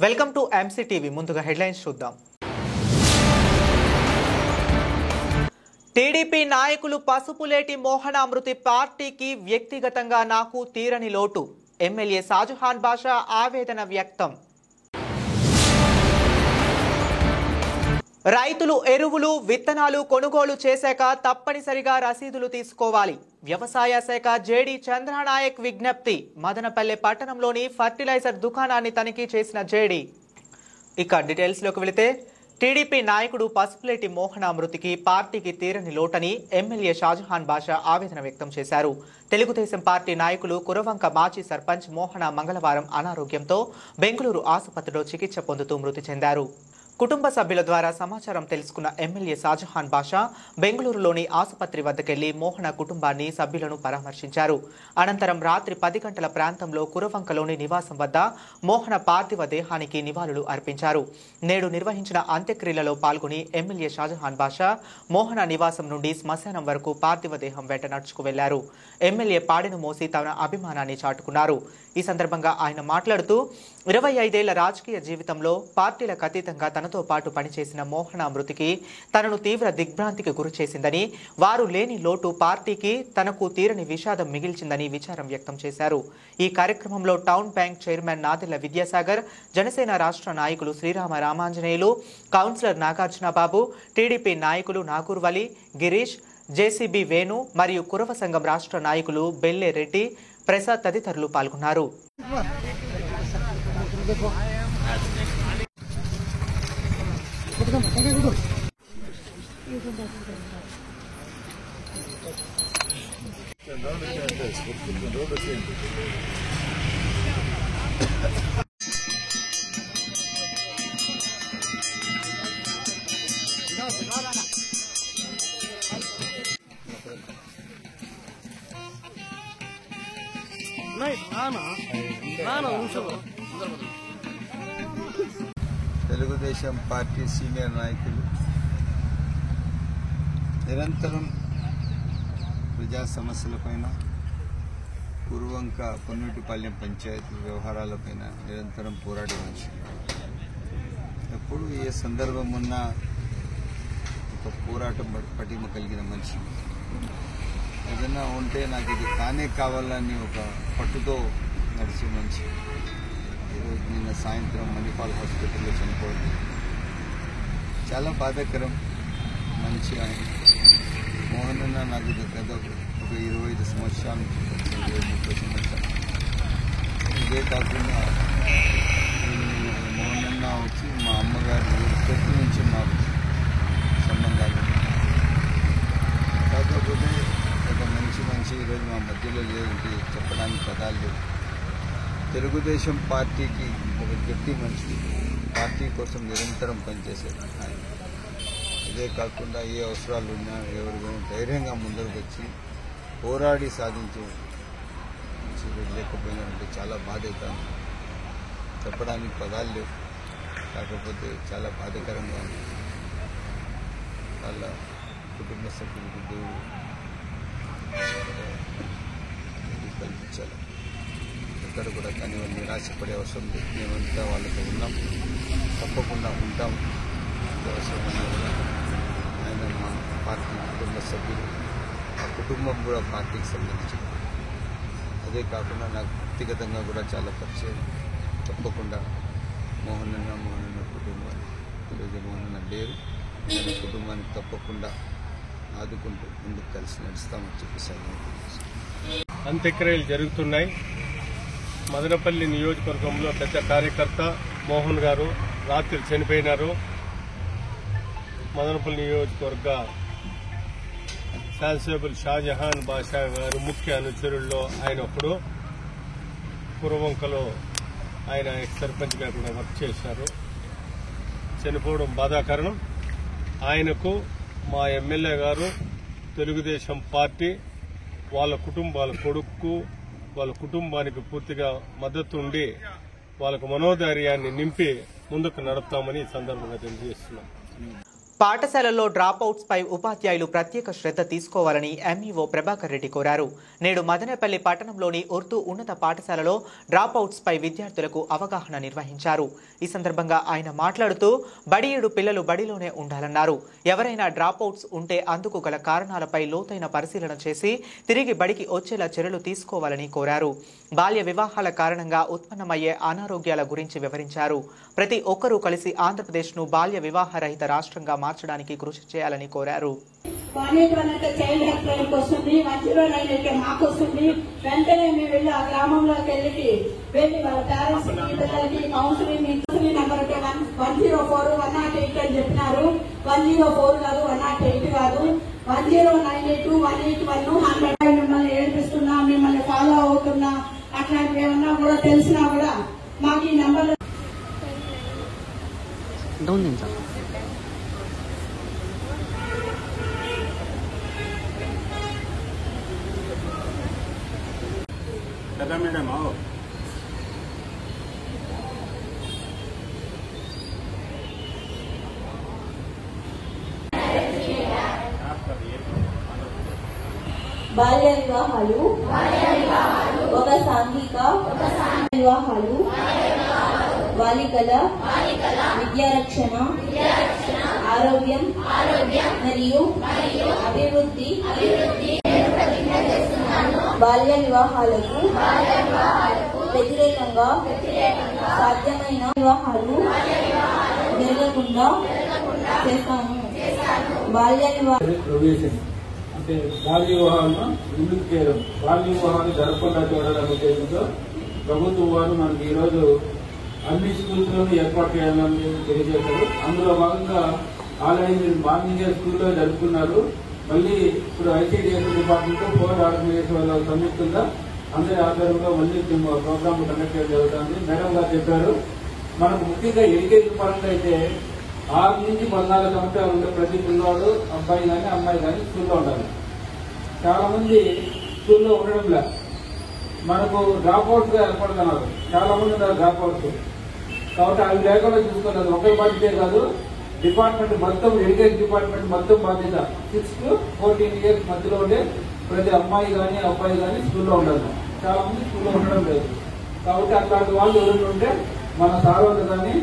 Welcome to MCTV. ముందుగా headlines చూద్దాం. TDP నాయకులు పసుపులేటి మోహనామృతి పార్టీకి వ్యక్తిగతంగా నాకు తీరని లోటు. ఎమ్మెల్యే షాజహాన్ బాషా ఆవేదన వ్యక్తం. రైతులు ఎరువులు విత్తనాలు కొనుగోలు చేశాక తప్పనిసరిగా రసీదులు తీసుకోవాలి. వ్యవసాయ శాఖ జేడీ చంద్రనాయక్ విజ్ఞప్తి. మదనపల్లె పట్టణంలోని ఫర్టిలైజర్ దుకాణాన్ని తనిఖీ చేసిన జేడీ. ఇక డీటెయిల్స్లోకి వెళితే టీడీపీ నాయకుడు పసుపులేటి మోహనామృతికి పార్టీకి తీరని లోటని ఎమ్మెల్యే షాజహాన్ బాషా ఆవేదన వ్యక్తం చేశారు. తెలుగుదేశం పార్టీ నాయకులు కురవంక మాజీ సర్పంచ్ మోహన మంగళవారం అనారోగ్యంతో బెంగళూరు ఆసుపత్రిలో చికిత్స పొందుతూ మృతి చెందారు. కుటుంబ సభ్యుల ద్వారా సమాచారం తెలుసుకున్న ఎమ్మెల్యే షాజహాన్ బాషా బెంగళూరులోని ఆసుపత్రి వద్దకెళ్లి మోహన కుటుంబాన్ని సభ్యులను పరామర్శించారు. అనంతరం రాత్రి 10 గంటల ప్రాంతంలో కురవంకలోని నివాసం వద్ద మోహన పార్థివ దేహానికి నివాళులు అర్పించారు. నేడు నిర్వహించిన అంత్యక్రియలలో పాల్గొని ఎమ్మెల్యే షాజహాన్ బాషా మోహన నివాసం నుండి శ్మశానం వరకు పార్థివ దేహం వెంట నడుచుకు వెళ్లారు. ఎమ్మెల్యే పాడెను మోసి తన అభిమానాన్ని చాటుకున్నారు. ఈ సందర్భంగా ఆయన మాట్లాడుతూ 25 ఏళ్ల రాజకీయ జీవితంలో పార్టీలకు అతీతంగా తనతో పాటు పనిచేసిన మోహనామృతికి తనను తీవ్ర దిగ్భ్రాంతికి గురిచేసిందని, వారు లేని లోటు పార్టీకి తనకు తీరని విషాదం మిగిల్చిందని విచారం వ్యక్తం చేశారు. ఈ కార్యక్రమంలో town bank chairman Nadella Vidyasagar, Janasena రాష్ట్ర నాయకులు శ్రీరామ రామాంజనేయులు, కౌన్సిలర్ నాగార్జునబాబు, టీడీపీ నాయకులు నాగూర్వలి, గిరీష్, జేసీబీ వేణు మరియు కురవ సంఘం రాష్ట్ర నాయకులు బెల్లె రెడ్డి, ప్రసాద్ తదితరులు పాల్గొన్నారు. తెలుగుదేశం పార్టీ సీనియర్ నాయకులు నిరంతరం ప్రజా సమస్యలపైన, కురువంక పొన్నూటిపాలెం పంచాయతీ వ్యవహారాలపైన నిరంతరం పోరాడే మనిషి. ఎప్పుడు ఏ సందర్భం ఉన్నా ఒక పోరాటం పటిమ కలిగిన మనిషి. ఏదైనా ఉంటే నాకు ఇది కానే కావాలని ఒక పట్టుతో నడిచే మనిషి. ఈరోజు నిన్న సాయంత్రం మణిపాల్ హాస్పిటల్లో చనిపోవడం చాలా బాధాకరం. మంచి ఆయన మోహనన్న నాకు దాదాపు ఒక 25 సంవత్సరాల నుంచి 30 సంవత్సరాలు. ఇదే కాకుండా మోహనన్న వచ్చి మా అమ్మగారు ప్రతి నుంచి మాకు సంబంధాలు. కాకపోతే ఒక మంచి ఈరోజు మా మధ్యలో లేదంటే చెప్పడానికి పదాలు లేవు. తెలుగుదేశం పార్టీకి ఒక గట్టి మనిషి, పార్టీ కోసం నిరంతరం పనిచేసేది ఆయన. ఇదే కాకుండా ఏ అవసరాలు ఉన్నా ఎవరికైనా ధైర్యంగా ముందరకు వచ్చి పోరాడి సాధించే లేకపోయినారంటే చాలా బాధేతాను. చెప్పడానికి పదాలు లేవు. కాకపోతే చాలా బాధాకరంగా ఉంది. వాళ్ళ కుటుంబ సభ్యులకు దేవుడు కల్పించాలి. ఎక్కడ కూడా కానీ వాళ్ళు నిరాశపడే అవసరం లేదు. మేమంతా వాళ్ళతో ఉన్నాం, తప్పకుండా ఉంటాం. అవసరం ఆయన మా పార్టీ కుటుంబ సభ్యులు, ఆ కుటుంబం కూడా పార్టీకి సంబంధించింది. అదే కాకుండా నాకు వ్యక్తిగతంగా కూడా చాలా పరిచయం. తప్పకుండా మోహనన్న కుటుంబాన్ని ఈరోజు మోహనన్న లేరు, ఆయన కుటుంబానికి తప్పకుండా ఆదుకుంటూ ముందుకు కలిసి నడుస్తామని చెప్పేసి అంత్యక్రియలు జరుగుతున్నాయి. మదనపల్లి నియోజకవర్గంలో పెద్ద కార్యకర్త మోహన్ గారు రాత్రి చనిపోయినారు. మదనపల్లి నియోజకవర్గ శాసనసభ్యులు షాజహాన్ బాషా గారు ముఖ్య అనుచరుల్లో ఆయన ఒకడు. కురవంకలో ఆయన సర్పంచ్గా కూడా వర్క్ చేశారు. చనిపోవడం బాధాకరణం. ఆయనకు మా ఎమ్మెల్యే గారు, తెలుగుదేశం పార్టీ, వాళ్ళ కుటుంబాల కొడుకు, వాళ్ళ కుటుంబానికి పూర్తిగా మద్దతు ఉండి వాళ్ళకు మనోధైర్యాన్ని నింపి ముందుకు నడుపుతామని ఈ సందర్భంగా తెలియజేస్తున్నాం. పాఠశాలల్లో డ్రాప్అవుట్స్ పై ఉపాధ్యాయులు ప్రత్యేక శ్రద్ధ తీసుకోవాలని ఎంఈఓ ప్రభాకర్ రెడ్డి కోరారు. నేడు మదనపల్లి పట్టణంలోని ఉర్దూ ఉన్నత పాఠశాలలో డ్రాప్అవుట్స్ పై విద్యార్థులకు అవగాహన నిర్వహించారు. ఈ సందర్భంగా ఆయన మాట్లాడుతూ బడియేడు పిల్లలు బడిలోనే ఉండాలన్నారు. ఎవరైనా డ్రాప్అవుట్స్ ఉంటే అందుకు గల కారణాలపై లోతైన పరిశీలన చేసి తిరిగి బడికి వచ్చేలా చర్యలు తీసుకోవాలని కోరారు. బాల్య వివాహాల కారణంగా ఉత్పన్నమయ్యే అనారోగ్యాల గురించి వివరించారు. ప్రతి ఒక్కరూ కలిసి ఆంధ్రప్రదేశ్ను బాల్య వివాహ రహిత రాష్ట్రంగా మార్చడానికి కృషి చేయాలని కోరారు. చైల్డ్ హెల్ప్ లైన్ వస్తుంది, 109 మాకు వస్తుంది. వెంటనే మేము వెళ్ళి ఆ గ్రామంలోకి వెళ్ళి వాళ్ళ పేరెంట్స్ పిల్లలకి కౌన్సిలింగ్ నెంబర్ 104 108 అని చెప్పినారు. 104 కాదు, 108 కాదు, 1098 181 100. మిమ్మల్ని ఏడిపిస్తున్నా, మిమ్మల్ని ఫాలో అవుతున్నా, అట్లాంటివి ఏమన్నా కూడా తెలిసినా కూడా మాకు ఈ నెంబర్ మేడం బాల్య వివాహాలు ఒక సాంఘిక వివాహాలు బాలికల విద్యారక్షణ, ఆరోగ్యం మరియు అభివృద్ధి బాల్య వివాహాలకు వ్యతిరేకంగా సాధ్యమైన వివాహాలు జరగకుండా చేస్తాను. బాల్య ప్రొవిజన్ అంటే బాల్య వివాహాలను ఎందుకు చేయడం, బాల్య వివాహాలు జరగకుండా చూడాలనే ఉద్దేశంతో ప్రభుత్వం వారు మనకి ఈరోజు అన్ని స్కూల్స్ లోనూ ఏర్పాటు చేయాలని తెలియజేశారు. అందులో భాగంగా ఆల్రెడీ మీరు మార్నింగ్ స్కూల్లో జరుపుకున్నారు. మళ్ళీ ఇప్పుడు ఐసీడీఎస్ డిపార్ట్మెంట్ 4 ఆర్గనైజేషన్ వాళ్ళ సంయుక్తంగా అందరి ఆధ్వర్యంలో మళ్ళీ ప్రోగ్రామ్ కండక్ట్ చేయడం జరుగుతుంది. మేడం గారు చెప్పారు, మనకు ముఖ్యంగా ఎడ్యుకేషన్ పరంగా అయితే 6 నుంచి 14 సంవత్సరాలు ఉండే ప్రతి పిల్లవాడు, అబ్బాయి కానీ అమ్మాయి కానీ స్కూల్లో ఉండాలి. చాలా మంది స్కూల్లో ఉండడం లేదు. మనకు డ్రాప్అవుట్స్ గా ఏర్పడుతున్నారు, చాలా మంది ఉన్నారు డ్రాప్అవుట్స్. కాబట్టి అవి లేకుండా చూసుకోలేదు. ఒకే బాధ్యతే కాదు, డిపార్ట్మెంట్ మొత్తం, ఎడ్యుకేషన్ డిపార్ట్మెంట్ మొత్తం బాధ్యత 6 to 14 years మధ్యలో ఉండే ప్రతి అమ్మాయి కానీ అబ్బాయి కానీ స్కూల్లో ఉండాలి. చాలా మంది స్కూల్లో ఉండడం లేదు. కాబట్టి అట్లాంటి వాళ్ళు ఎవరైనా ఉంటే మన సార్లు కానీ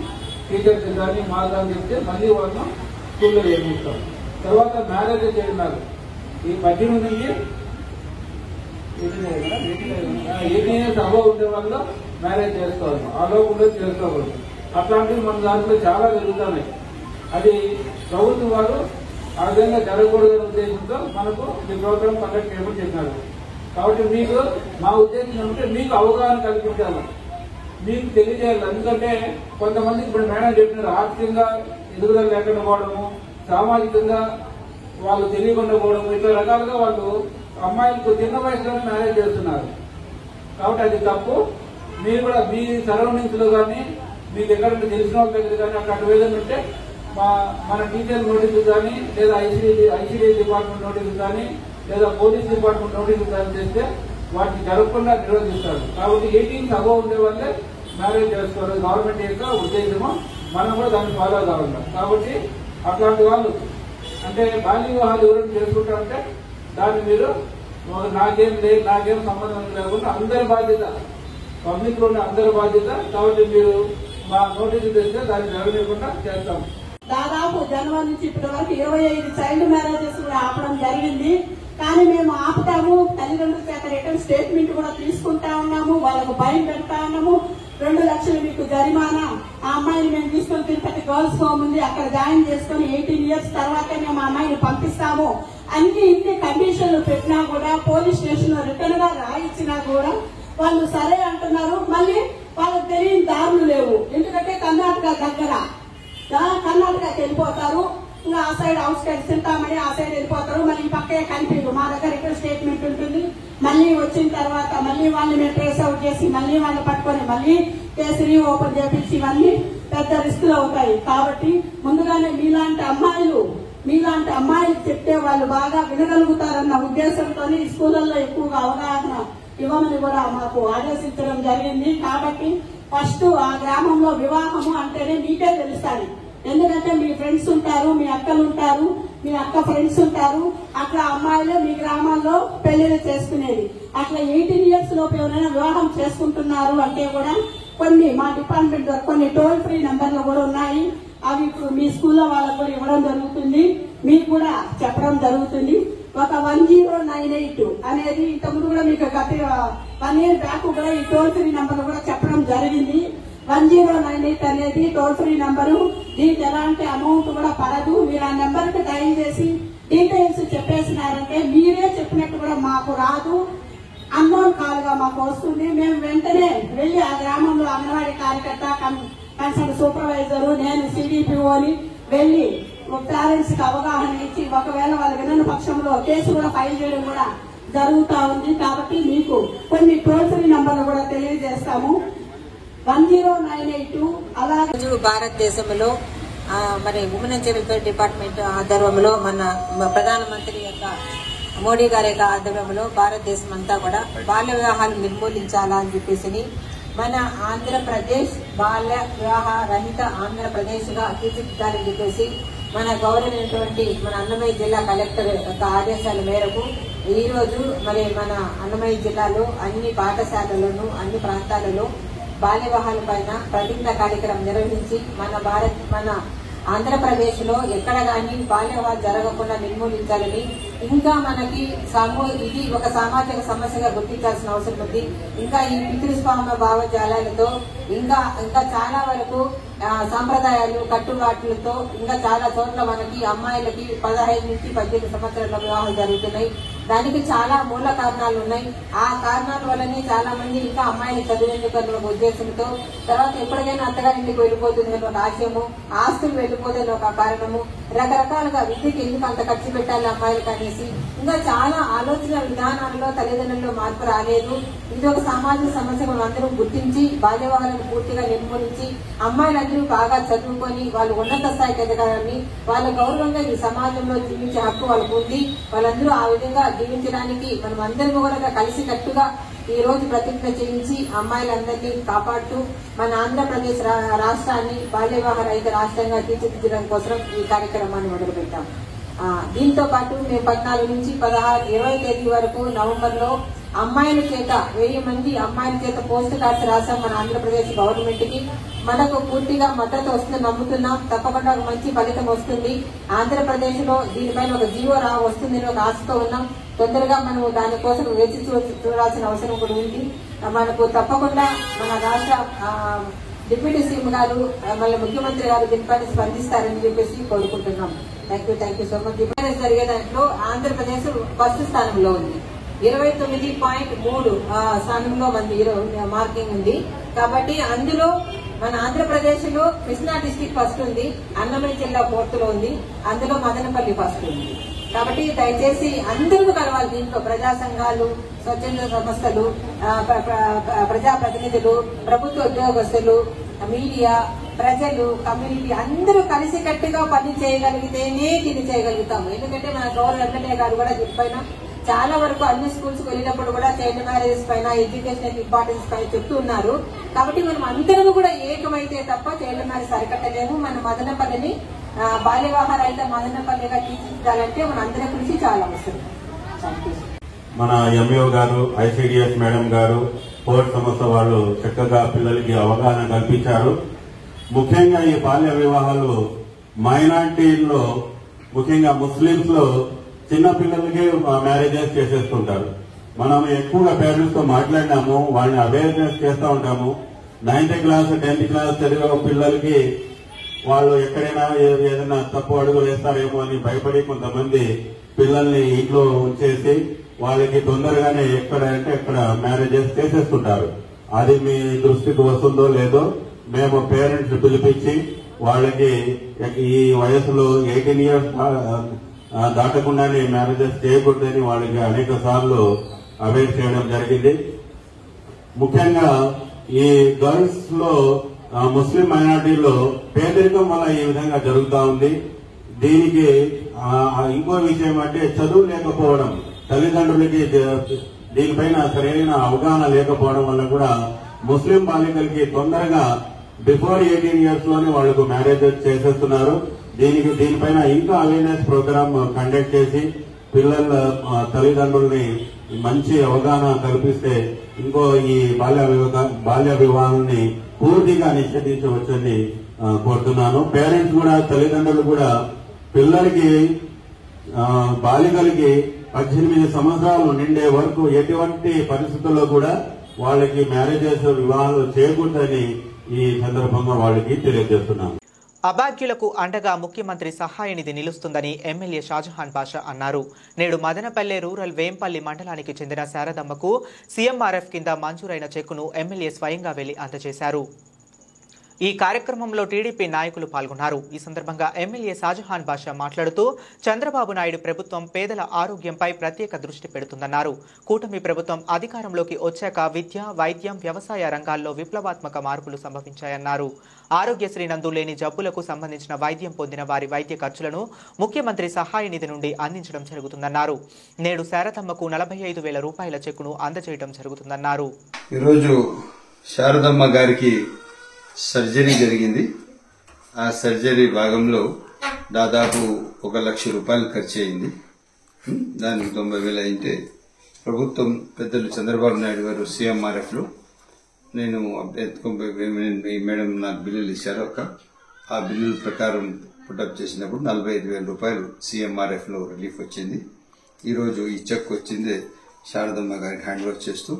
టీచర్స్ కానీ మా కానీ చెప్తే మళ్ళీ వాళ్ళను స్కూల్లో చేర్పిస్తాం. తర్వాత మ్యారేజ్ చేయన్నారు. ఈ 18 నుంచి 18 years అబౌవ్ ఉండే వాళ్ళు మ్యారేజ్ చేసుకోవాలి, అలో కూడా చేసుకోకూడదు. అట్లాంటివి మన దాంట్లో చాలా జరుగుతున్నాయి. అది ప్రభుత్వం వారు ఆ విధంగా జరగకూడదనే ఉద్దేశంతో మనకు ఈ ప్రోగ్రాం కండక్ట్ చేయమని చెప్పినారు. కాబట్టి మీకు మా ఉద్దేశం ఏమంటే మీకు అవగాహన కల్పించాలి, మీకు తెలియజేయాలి. ఎందుకంటే కొంతమందికి ఇప్పుడు మేడం చెప్పినారు, ఆర్థికంగా ఎదుగుదల లేకుండా పోవడము, సామాజికంగా వాళ్ళు తెలియకుండా పోవడము, ఇట్లా రకాలుగా వాళ్ళు అమ్మాయిలకు చిన్న వయసులోనే మ్యారేజ్ చేస్తున్నారు. కాబట్టి అది తప్పు. మీరు కూడా మీ సరౌండింగ్స్ లో కానీ మీకు ఎక్కడంటే తెలిసిన వాళ్ళ దగ్గర కానీ అట్లాంటి ఏదైనా ఉంటే మన టీచర్ నోటీసులు కానీ, లేదా ఐసీడీ డిపార్ట్మెంట్ నోటీసులు కానీ, లేదా పోలీస్ డిపార్ట్మెంట్ నోటీసులు కానీ చేస్తే వాటిని జరగకుండా నిర్వహిస్తారు. కాబట్టి 18 అబౌవ్ ఉండే వాళ్ళే మ్యారేజ్ చేసుకోవాలి. గవర్నమెంట్ యొక్క ఉద్దేశము, మనం కూడా దాన్ని ఫాలో కావాలి. కాబట్టి అట్లాంటి వాళ్ళు అంటే బాల్య వివాహాలు ఎవరైనా చేసుకుంటారంటే దాన్ని మీరు నాకేం సంబంధం లేకుండా అందరి బాధ్యత, పబ్లిక్ లో అందరి బాధ్యత. కాబట్టి మీరు మా నోటీసులు తెస్తే దాన్ని జరగలేకుండా చేస్తాం. దాదాపు జనవరి నుంచి ఇప్పటి వరకు 25 చైల్డ్ మ్యారేజెస్ కూడా ఆపడం జరిగింది. కానీ మేము ఆపుతాము, తల్లిదండ్రుల చేత రిటర్న్ స్టేట్మెంట్ కూడా తీసుకుంటా ఉన్నాము, వాళ్ళకు భయం పెడతా ఉన్నాము. 2 లక్షలు మీకు జరిమానా. ఆ అమ్మాయిని మేము తీసుకుని తిరుపతి గర్ల్స్ హోమ్ ఉంది, అక్కడ జాయిన్ చేసుకుని 18 years తర్వాతే మేము ఆ అమ్మాయిని పంపిస్తాము. ఇన్ని కండిషన్లు పెట్టినా కూడా, పోలీస్ స్టేషన్ లో రిటర్న్ గా రాయించినా కూడా వాళ్ళు సరే అంటున్నారు. మళ్ళీ వాళ్ళకి తెలియని దారులు లేవు. ఎందుకంటే కర్ణాటక దగ్గర, కర్ణాటకకి వెళ్ళిపోతారు. ఇంకా ఆ సైడ్ అవుట్ సైడ్ చింతామణి ఆ సైడ్ వెళ్ళిపోతారు. మళ్ళీ పక్కే కనిపించదు. మా దగ్గర రిటర్న్ స్టేట్మెంట్ ఉంటుంది. మళ్ళీ వచ్చిన తర్వాత మళ్ళీ వాళ్ళని మేము ట్రేస్ అవుట్ చేసి మళ్ళీ వాళ్ళని పట్టుకొని మళ్ళీ కేసు రీఓపెన్ చేపించి ఇవన్నీ పెద్ద రిస్కులు అవుతాయి. కాబట్టి ముందుగానే మీలాంటి అమ్మాయిలు చెప్తే వాళ్ళు బాగా వినగలుగుతారన్న ఉద్దేశంతో స్కూళ్లలో ఎక్కువగా అవగాహన ఇవ్వమని కూడా మాకు ఆదేశించడం జరిగింది. కాబట్టి ఫస్ట్ ఆ గ్రామంలో వివాహము అంటేనే మీకే తెలుస్తుంది. ఎందుకంటే మీ ఫ్రెండ్స్ ఉంటారు, మీ అక్కలు ఉంటారు, మీ అక్క ఫ్రెండ్స్ ఉంటారు. అక్కడ అమ్మాయిలు మీ గ్రామాల్లో పెళ్లిళ్ళు చేసుకునేది. అట్లా 18 years లోపు ఎవరైనా వివాహం చేసుకుంటున్నారు అంటే కూడా కొన్ని మా డిపార్ట్మెంట్ ద్వారా కొన్ని టోల్ ఫ్రీ నంబర్లు కూడా ఉన్నాయి. అవి ఇప్పుడు మీ స్కూల్లో వాళ్ళకు కూడా ఇవ్వడం జరుగుతుంది, మీకు కూడా చెప్పడం జరుగుతుంది. ఒక 1098 అనేది ఇంతకుముందు కూడా మీకు గత 1 year బ్యాక్ కూడా ఈ టోల్ ఫ్రీ నంబర్ కూడా చెప్పడం జరిగింది. 1098 అనేది టోల్ ఫ్రీ నంబరు. దీనికి ఎలాంటి అమౌంట్ కూడా పడదు. మీరు ఆ నెంబర్ కి డైల్ చేసి డీటెయిల్స్ చెప్పేసినారంటే మీరే చెప్పినట్టు కూడా మాకు రాదు, అన్నోన్ కాల్ గా మాకు వస్తుంది. మేము వెంటనే వెళ్లి ఆ గ్రామంలో అంగన్వాడీ కార్యకర్త, కన్సల్ట్ సూపర్వైజర్, నేను సిడిపిఓని వెళ్లి పేరెంట్స్ కి అవగాహన ఇచ్చి ఒకవేళ వాళ్ళ వినని పక్షంలో కేసు కూడా ఫైల్ చేయడం కూడా జరుగుతా ఉంది. కాబట్టి మీకు కొన్ని టోల్ ఫ్రీ నంబర్లు కూడా తెలియజేస్తాము. 1098 అలాగే భారతదేశంలో మరి women and child welfare department ఆధ్వర్యంలో మన ప్రధానమంత్రి యొక్క మోడీ గారి యొక్క ఆధ్వర్యంలో భారతదేశం అంతా కూడా బాల్య వివాహాలు నిర్మూలించాలా అని చెప్పేసి మన ఆంధ్రప్రదేశ్ బాల్య వివాహ రహిత ఆంధ్రప్రదేశ్ గా తీర్చిదిద్దాలని చెప్పేసి మన గౌరవమైనటువంటి మన అన్నమయ్య జిల్లా కలెక్టర్ యొక్క ఆదేశాల మేరకు ఈ రోజు మరి మన అన్నమయ్య జిల్లాలో అన్ని పాఠశాలలను అన్ని ప్రాంతాలలో బాల్య వివాహాల పైన ప్రతిజ్ఞ కార్యక్రమం నిర్వహించి మన ఆంధ్రప్రదేశ్ లో ఎక్కడ గానీ బాల్య వివాహాలు జరగకుండా నిర్మూలించాలని, ఇంకా మనకి ఇది ఒక సామాజిక సమస్యగా గుర్తించాల్సిన అవసరం ఉంది. ఇంకా ఈ పితృస్వామ్య భావజాలాలతో ఇంకా చాలా వరకు సాంప్రదాయాలు కట్టుబాట్లతో ఇంకా చాలా చోట్ల మనకి అమ్మాయిలకి 15 నుంచి 18 సంవత్సరాల వివాహాలు జరుగుతున్నాయి. దానికి చాలా మూల కారణాలు ఉన్నాయి. ఆ కారణాల వల్లనే చాలా మంది ఇంకా అమ్మాయిలు చదివేందుకు ఒక ఉద్దేశంతో, తర్వాత ఎప్పటికైనా అత్తగారింటికి వెళ్ళిపోతుంది ఒక ఆశయము, ఆస్తులు వెళ్ళిపోతుంది ఒక కారణము, రకరకాలుగా విద్యకి ఎందుకు అంత ఖర్చు పెట్టాలి అమ్మాయిలకు అనేసి ఇంకా చాలా ఆలోచన విధానాల్లో తల్లిదండ్రుల్లో మార్పు రాలేదు. ఇది ఒక సామాజిక సమస్య మనం అందరం గుర్తించి బాల్య వివాహాలను పూర్తిగా నిర్మూలించి అమ్మాయిలందరూ బాగా చదువుకొని వాళ్ళు ఉన్నత స్థాయికి ఎదగాలని, వాళ్ళ గౌరవంగా ఈ సమాజంలో జీవించే హక్కు వాళ్ళకు ఉంది. వాళ్ళందరూ ఆ విధంగా జీవించడానికి మనం అందరం కూడా కలిసి కట్టుగా ఈ రోజు ప్రతిజ్ఞ చేయించి అమ్మాయిలందరినీ కాపాడుతూ మన ఆంధ్రప్రదేశ్ రాష్ట్రాన్ని బాల్య వివాహ రహిత రాష్ట్రంగా తీర్చిదిద్దడం కోసం ఈ కార్యక్రమాన్ని మొదలుపెట్టాం. దీంతో పాటు మేము 14 నుంచి 20 తేదీ వరకు నవంబర్ లో అమ్మాయిల చేత 1000 మంది అమ్మాయిల చేత పోస్ట్ కార్డ్స్ రాసాం మన ఆంధ్రప్రదేశ్ గవర్నమెంట్ కి. మనకు పూర్తిగా మద్దతు వస్తుందని నమ్ముతున్నాం. తప్పకుండా ఒక మంచి ఫలితం వస్తుంది. ఆంధ్రప్రదేశ్ లో దీనిపైన ఒక జీవో వస్తుందని ఒక ఆశతో ఉన్నాం. తొందరగా మనం దానికోసం వేచి చూడాల్సిన అవసరం కూడా ఉంది. మనకు తప్పకుండా మన రాష్ట్ర డిప్యూటీ సీఎం గారు మళ్ళీ ముఖ్యమంత్రి గారు దీనిపైన స్పందిస్తారని చెప్పేసి కోరుకుంటున్నాం. Thank you so much. జరిగే దాంట్లో ఆంధ్రప్రదేశ్ ఫస్ట్ స్థానంలో ఉంది. 29.3 స్థానంలో మనది మార్కింగ్ ఉంది. కాబట్టి అందులో మన ఆంధ్రప్రదేశ్ లో కృష్ణా డిస్టిక్ ఫస్ట్ ఉంది, అన్నమయ్య జిల్లా 4th లో ఉంది, అందులో మదనపల్లి ఫస్ట్ ఉంది. కాబట్టి దయచేసి అందరూ కలవాలి. దీంట్లో ప్రజా సంఘాలు, స్వచ్ఛంద సంస్థలు, ప్రజాప్రతినిధులు, ప్రభుత్వ ఉద్యోగస్తులు, మీడియా, ప్రజలు, కమ్యూనిటీ అందరూ కలిసి కట్టుగా పని చేయగలిగితేనే దీన్ని చేయగలుగుతాము. ఎందుకంటే మన గౌరవ ఎమ్మెల్యే గారు కూడా దీనిపైన చాలా వరకు అన్ని స్కూల్స్ కు వెళ్ళినప్పుడు కూడా చైల్డ్ మ్యారేజెస్ పైన, ఎడ్యుకేషన్ ఇంపార్టెన్స్ పైన చెప్తూ ఉన్నారు. కాబట్టి మనం అందరం కూడా ఏకమైతే తప్ప చైల్డ్ మ్యారేజ్ అరికట్టలేము. మన మదనపల్లిని బాల్య వివాహ రహిత మదనపల్లిగా తీర్చిదిద్దాలంటే మన అందరి కృషి చాలా అవసరం. మన ఎంఈఓ గారు, ఐసిడిఎస్ మేడం గారు, పోర్ట్ సంస్థ వాళ్ళు చక్కగా పిల్లలకి అవగాహన కల్పించారు. ముఖ్యంగా ఈ బాల్య వివాహాలు మైనారిటీల్లో, ముఖ్యంగా ముస్లింస్ లో చిన్న పిల్లలకే మ్యారేజెస్ చేసేస్తుంటారు. మనం ఎక్కువగా పేరెంట్స్ తో మాట్లాడినాము, వాళ్ళని అవేర్నెస్ చేస్తూ ఉంటాము. 9th క్లాస్ 10th క్లాస్ చదివే పిల్లలకి వాళ్ళు ఎక్కడైనా ఏదైనా తప్పు అడుగు వేస్తారేమో అని భయపడి కొంతమంది పిల్లల్ని ఇంట్లో ఉంచేసి వాళ్ళకి తొందరగానే ఎక్కడ అంటే ఎక్కడ మ్యారేజెస్ చేసేస్తుంటారు. అది మీ దృష్టికి వస్తుందో లేదో మేము పేరెంట్స్ పిలిపించి వాళ్ళకి ఈ వయసులో 18 years దాటకుండానే మ్యారేజెస్ చేయకూడదని వాళ్ళకి అనేక సార్లు అవేర్ చేయడం జరిగింది. ముఖ్యంగా ఈ గర్ల్స్ లో ముస్లిం మైనారిటీలో పేదరికం వల్ల ఈ విధంగా జరుగుతూ ఉంది. దీనికి ఇంకో విషయం అంటే చదువు లేకపోవడం, తల్లిదండ్రులకి దీనిపైన సరైన అవగాహన లేకపోవడం వల్ల కూడా ముస్లిం బాలికలకి తొందరగా బిఫోర్ 18 years లోనే వాళ్లకు మ్యారేజెస్ చేసేస్తున్నారు. దీనిపైన ఇంకా అవేర్నెస్ ప్రోగ్రామ్ కండక్ట్ చేసి పిల్లల తల్లిదండ్రుల్ని మంచి అవగాహన కల్పిస్తే ఇంకో ఈ బాల్య వివాహాన్ని పూర్తిగా నిషేధించవచ్చని కోరుతున్నాను. పేరెంట్స్ కూడా, తల్లిదండ్రులు కూడా పిల్లలకి బాలికలకి 18 సంవత్సరాలు నిండే వరకు ఎటువంటి పరిస్థితుల్లో కూడా వాళ్ళకి మ్యారేజెస్ వివాహాలు చేయకూడదని ఈ సందర్భంగా వాళ్ళకి తెలియజేస్తున్నాను. అభాగ్యులకు అండగా ముఖ్యమంత్రి సహాయ నిధి నిలుస్తుందని ఎమ్మెల్యే షాజహాన్ బాషా అన్నారు. నేడు మదనపల్లె రూరల్ వేంపల్లి మండలానికి చెందిన శారదమ్మకు సీఎంఆర్ఎఫ్ కింద మంజూరైన చెక్కును ఎమ్మెల్యే స్వయంగా వెళ్లి అందజేశారు. ఈ కార్యక్రమంలో టీడీపీ నాయకులు పాల్గొన్నారు. ఈ సందర్భంగా ఎమ్మెల్యే షాజహాన్ బాషా మాట్లాడుతూ చంద్రబాబు నాయుడు ప్రభుత్వం పేదల ఆరోగ్యంపై ప్రత్యేక దృష్టి పెడుతుందన్నారు. కూటమి ప్రభుత్వం అధికారంలోకి వచ్చాక విద్య, వైద్యం, వ్యవసాయ రంగాల్లో విప్లవాత్మక మార్పులు సంభవించాయన్నారు. ఆరోగ్యశ్రీ నందు లేని జబ్బులకు సంబంధించిన వైద్యం పొందిన వారి వైద్య ఖర్చులను ముఖ్యమంత్రి సహాయ నిధి నుండి అందించడం జరుగుతుందన్నారు. నేడు శారదమ్మకు 45,000 రూపాయల చెక్కును అందజేయడం జరుగుతుందన్నారు. ఈరోజు శారదమ్మ గారికి సర్జరీ జరిగింది. ఆ సర్జరీ భాగంలో దాదాపు 1 లక్ష రూపాయలు ఖర్చు అయింది. దానికి 90,000 అయితే ప్రభుత్వం పెద్దలు చంద్రబాబు నాయుడు గారు సీఎంఆర్ఎఫ్ లో నేను మేడం నాకు బిల్లులు ఇచ్చారు. ఆ బిల్లుల ప్రకారం పుటప్ చేసినప్పుడు 45,000 రూపాయలు సీఎంఆర్ఎఫ్ లో రిలీఫ్ వచ్చింది. ఈరోజు ఈ చెక్ వచ్చింది శారదమ్మ గారికి హ్యాండ్ ఓవర్ చేస్తూ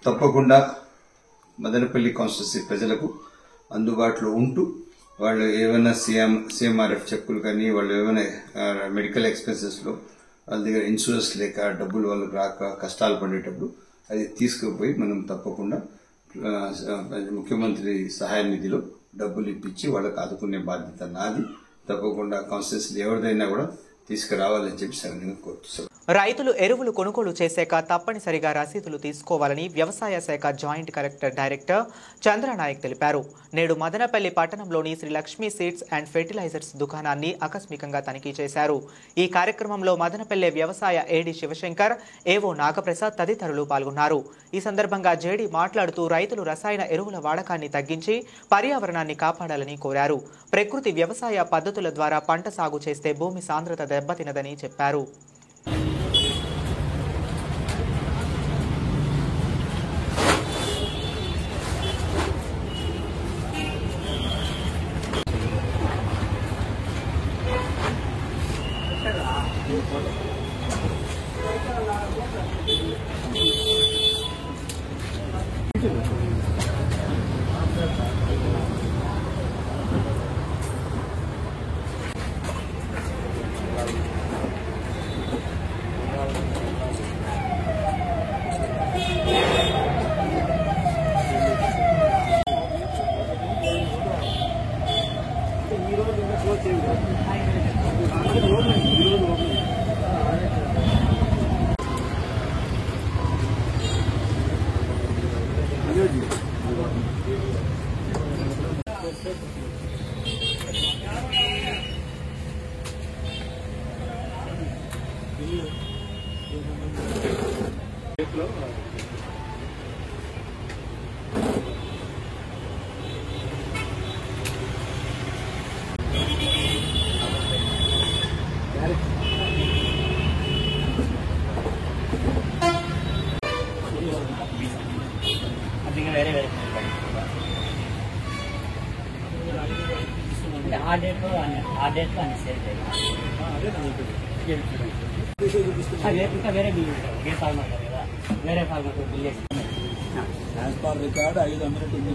తప్పకుండా మదనపల్లి కాన్స్టిట్యూన్సీ ప్రజలకు అందుబాటులో ఉంటూ వాళ్ళు ఏమైనా సీఎంఆర్ఎఫ్ చెక్కులు కానీ వాళ్ళు ఏమైనా మెడికల్ ఎక్స్పెన్సెస్ లో వాళ్ళ దగ్గర ఇన్సూరెన్స్ లేక డబ్బులు వాళ్ళకి రాక కష్టాలు పడేటప్పుడు అది తీసుకుపోయి మనం తప్పకుండా ముఖ్యమంత్రి సహాయ నిధిలో డబ్బులు ఇప్పించి వాళ్ళకి ఆదుకునే బాధ్యత నాది. తప్పకుండా కాన్స్టిట్యూన్సీ ఎవరిదైనా కూడా తీసుకురావాలని చెప్పి సరైన కోరుతున్నాను. రైతులు ఎరువులు కొనుగోలు చేశాక తప్పనిసరిగా రసీదులు తీసుకోవాలని వ్యవసాయ శాఖ జాయింట్ కలెక్టర్ డైరెక్టర్ చంద్రనాయక్ తెలిపారు. నేడు మదనపల్లి పట్టణంలోని Sri Lakshmi seeds and fertilisers దుకాణాన్ని ఆకస్మికంగా తనిఖీ చేశారు. ఈ కార్యక్రమంలో మదనపల్లి వ్యవసాయ ఏడీ శివశంకర్, ఏవో నాగప్రసాద్ తదితరులు పాల్గొన్నారు. ఈ సందర్భంగా జేడీ మాట్లాడుతూ రైతులు రసాయన ఎరువుల వాడకాన్ని తగ్గించి పర్యావరణాన్ని కాపాడాలని కోరారు. ప్రకృతి వ్యవసాయ పద్ధతుల ద్వారా పంట సాగు చేస్తే భూమి సాంద్రత దెబ్బతినదని చెప్పారు. ట్రాన్స్ఫార్ రికార్డు 5 అమ్మినట్టు ఉంది.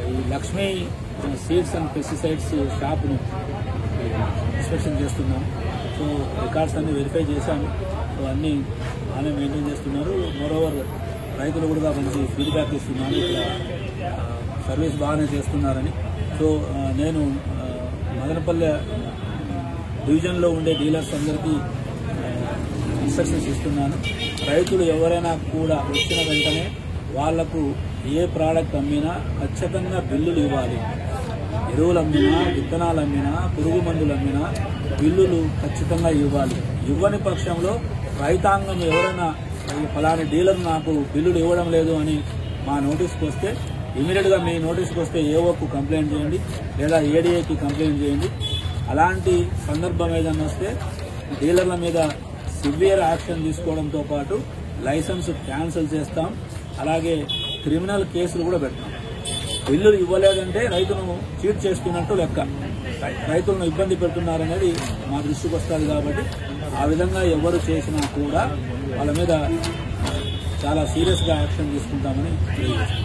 ఈ లక్ష్మీ సీడ్స్ అండ్ పెస్టిసైడ్స్ షాప్ని ఇన్స్పెక్షన్ చేస్తున్నాం. సో రికార్డ్స్ అన్ని వెరిఫై చేశాము. సో అన్నీ బాగానే మెయింటైన్ చేస్తున్నారు. మోరోవర్ రైతులు కూడా మంచి ఫీడ్బ్యాక్ ఇస్తున్నారు, ఇట్లా సర్వీస్ బాగానే చేస్తున్నారని. సో నేను మదనపల్లె డివిజన్లో ఉండే డీలర్స్ అందరికీ ఇన్స్ట్రక్షన్స్ ఇస్తున్నాను. రైతులు ఎవరైనా కూడా వచ్చిన వెంటనే వాళ్లకు ఏ ప్రోడక్ట్ అమ్మినా ఖచ్చితంగా బిల్లులు ఇవ్వాలి. ఎరువులు అమ్మినా, విత్తనాలు అమ్మినా, పురుగు మందులు అమ్మినా బిల్లులు ఖచ్చితంగా ఇవ్వాలి. ఇవ్వని పక్షంలో రైతాంగం ఎవరైనా ఫలాని డీలర్ నాకు బిల్లులు ఇవ్వడం లేదు అని మా నోటీస్కి వస్తే ఇమీడియట్గా మీ నోటీస్కి వస్తే ఏఓకు కంప్లైంట్ చేయండి, లేదా ఏడీఏకి కంప్లైంట్ చేయండి. అలాంటి సందర్భం ఏదైనా వస్తే డీలర్ల మీద సివియర్ యాక్షన్ తీసుకోవడంతో పాటు లైసెన్స్ క్యాన్సిల్ చేస్తాం. అలాగే క్రిమినల్ కేసులు కూడా పెడతాం. బిల్లులు ఇవ్వలేదంటే రైతును చీట్ చేస్తున్నట్టు లెక్క. రైతులను ఇబ్బంది పెడుతున్నారనేది మా దృష్టికి వస్తుంది. కాబట్టి ఆ విధంగా ఎవరు చేసినా కూడా వాళ్ళ మీద చాలా సీరియస్గా యాక్షన్ తీసుకుంటామని తెలియజేస్తాం.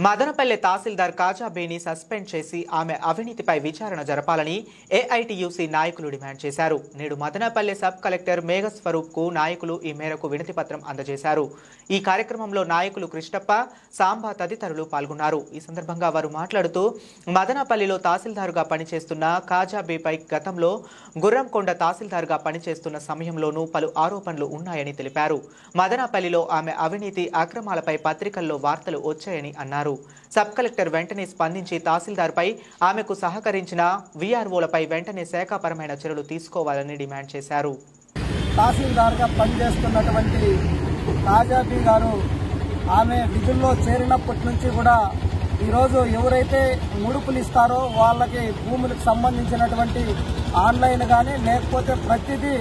మదనపల్లె తహసీల్దార్ కాజాబేని సస్పెండ్ చేసి ఆమె అవినీతిపై విచారణ జరపాలని ఏఐటీయూసీ నాయకులు డిమాండ్ చేశారు. నేడు మదనపల్లె సబ్ కలెక్టర్ మేఘస్వరూప్ కు నాయకులు ఈ మేరకు వినతిపత్రం అందజేశారు. ఈ కార్యక్రమంలో నాయకులు కృష్ణప్ప, సాంబా తదితరులు పాల్గొన్నారు. ఈ సందర్భంగా వారు మాట్లాడుతూ మదనపల్లిలో తహసీల్దారుగా పనిచేస్తున్న కాజాబేపై గతంలో గుర్రంకొండ తహసీల్దార్గా పనిచేస్తున్న సమయంలోనూ పలు ఆరోపణలు ఉన్నాయని తెలిపారు. మదనపల్లిలో ఆమె అవినీతి అక్రమాలపై పత్రికల్లో వార్తలు వచ్చాయని అన్నారు. సబ్ కలెక్టర్ వెంటనే స్పందించి తహసీల్దార్పై ఆమెకు సహకరించిన వీఆర్ఓలపై వెంటనే శాఖాపరమైన చర్యలు తీసుకోవాలని డిమాండ్ చేశారు. తహసీల్దార్గా పనిచేస్తున్నటువంటి కాజాబీ గారు ఆమె విధుల్లో చేరినప్పటి నుంచి కూడా ఈరోజు ఎవరైతే ముడుపులు ఇస్తారో వాళ్ళకి భూములకు సంబంధించినటువంటి ఆన్లైన్ కానీ లేకపోతే ప్రతిదీ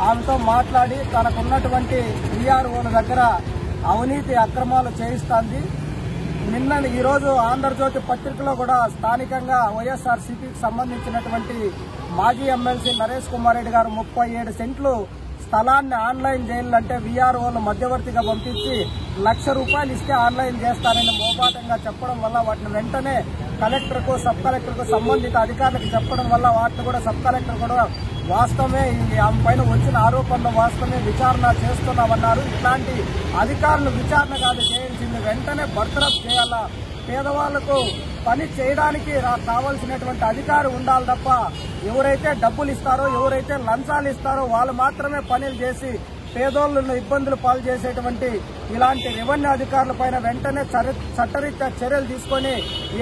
ఆమెతో మాట్లాడి తనకున్నటువంటి వీఆర్ఓల దగ్గర అవినీతి అక్రమాలు చేయిస్తోంది. నిన్న ఈరోజు ఆంధ్రజ్యోతి పత్రికలో కూడా స్థానికంగా వైఎస్ఆర్సీపీకి సంబంధించినటువంటి మాజీ ఎమ్మెల్సీ నరేష్ కుమార్ రెడ్డి గారు 37 సెంట్లు స్థలాన్ని ఆన్లైన్ చేయాలంటే వీఆర్ఓలు మధ్యవర్తిగా పంపించి ₹1,00,000 ఇస్తే ఆన్లైన్ చేస్తారని మోపాటంగా చెప్పడం వల్ల వాటిని వెంటనే కలెక్టర్కు, సబ్ కలెక్టర్కు సంబంధిత అధికారులకు చెప్పడం వల్ల వాటిని కూడా సబ్ కలెక్టర్ కూడా వాస్తవమే ఆమె పైన వచ్చిన ఆరోపణలు వాస్తవమే విచారణ చేస్తున్నామన్నారు. ఇట్లాంటి అధికారులు విచారణ కాదు చేయాల్సింది, వెంటనే బర్తరఫ్ చేయాలా. పేదవాళ్లకు పని చేయడానికి కావాల్సినటువంటి అధికారం ఉండాలి తప్ప ఎవరైతే డబ్బులు ఇస్తారో, ఎవరైతే లంచాలు ఇస్తారో వాళ్ళు మాత్రమే పనులు చేసి పేదోళ్లను ఇబ్బందులు పాలు చేసేటువంటి ఇలాంటి రెవెన్యూ అధికారుల పైన వెంటనే చట్టరీత్యా చర్యలు తీసుకుని